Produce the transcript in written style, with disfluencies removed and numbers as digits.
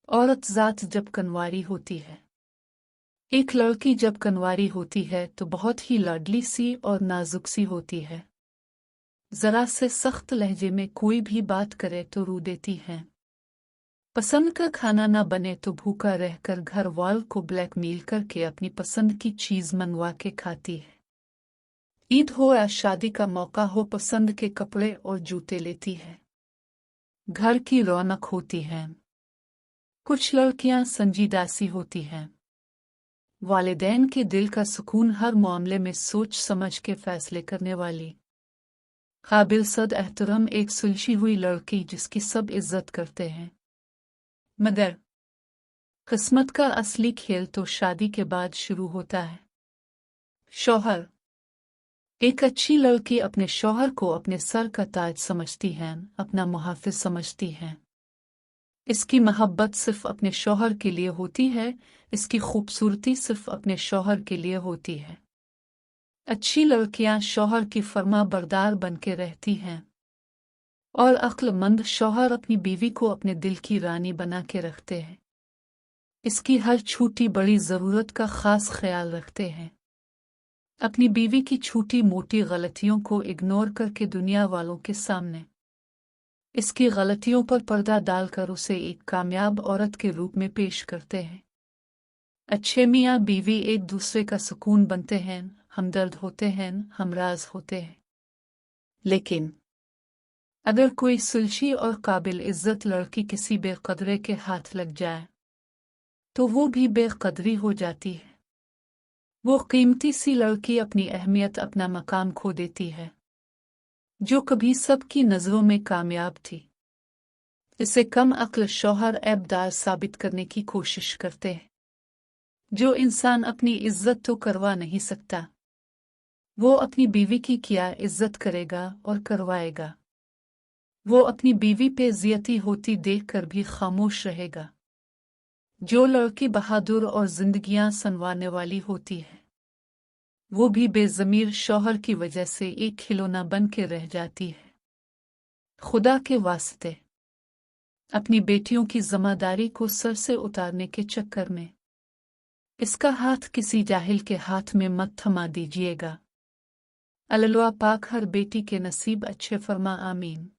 औरत ज़ात जब कनवारी होती है। एक लड़की जब कनवारी होती है तो बहुत ही लाडली सी और नाजुक सी होती है। जरा से सख्त लहजे में कोई भी बात करे तो रू देती है। पसंद का खाना ना बने तो भूखा रहकर घर वाल को ब्लैकमेल करके अपनी पसंद की चीज मंगवा के खाती है। ईद हो या शादी का मौका हो, पसंद के कपड़े और जूते लेती है। घर की रौनक होती है। कुछ लड़कियां संजीदा सी होती हैं। वालिदैन के दिल का सुकून, हर मामले में सोच समझ के फैसले करने वाली, काबिल सद एहतरम, एक सुलझी हुई लड़की जिसकी सब इज्जत करते हैं। मगर किस्मत का असली खेल तो शादी के बाद शुरू होता है। शौहर। एक अच्छी लड़की अपने शौहर को अपने सर का ताज समझती है, अपना मुहाफिज समझती है। इसकी मोहब्बत सिर्फ अपने शौहर के लिए होती है, इसकी खूबसूरती सिर्फ अपने शौहर के लिए होती है। अच्छी लड़कियां शौहर की फर्मा बरदार बन के रहती हैं और अक्लमंद शौहर अपनी बीवी को अपने दिल की रानी बना के रखते हैं। इसकी हर छोटी बड़ी ज़रूरत का ख़ास ख्याल रखते हैं। अपनी बीवी की छोटी मोटी गलतियों को इग्नोर करके दुनिया वालों के सामने इसकी गलतियों पर पर्दा डालकर उसे एक कामयाब औरत के रूप में पेश करते हैं। अच्छे मियाँ बीवी एक दूसरे का सुकून बनते हैं, हमदर्द होते हैं, हमराज होते हैं। लेकिन अगर कोई सुलझी और काबिल इज्जत लड़की किसी बेकदरे के हाथ लग जाए तो वो भी बेकदरी हो जाती है। वो कीमती सी लड़की अपनी अहमियत, अपना मकाम खो देती है। जो कभी सबकी नज़रों में कामयाब थी, इसे कम अक्ल शौहर ऐबदार साबित करने की कोशिश करते हैं। जो इंसान अपनी इज्जत तो करवा नहीं सकता, वो अपनी बीवी की क्या इज्जत करेगा और करवाएगा। वो अपनी बीवी पे ज़ियती होती देखकर भी खामोश रहेगा। जो लड़की बहादुर और जिंदगियां संवारने वाली होती है, वो भी बेज़मीर शौहर की वजह से एक खिलौना बन के रह जाती है। खुदा के वास्ते अपनी बेटियों की जिम्मेदारी को सर से उतारने के चक्कर में इसका हाथ किसी जाहिल के हाथ में मत थमा दीजिएगा। अल्लाह पाक हर बेटी के नसीब अच्छे फरमा, आमीन।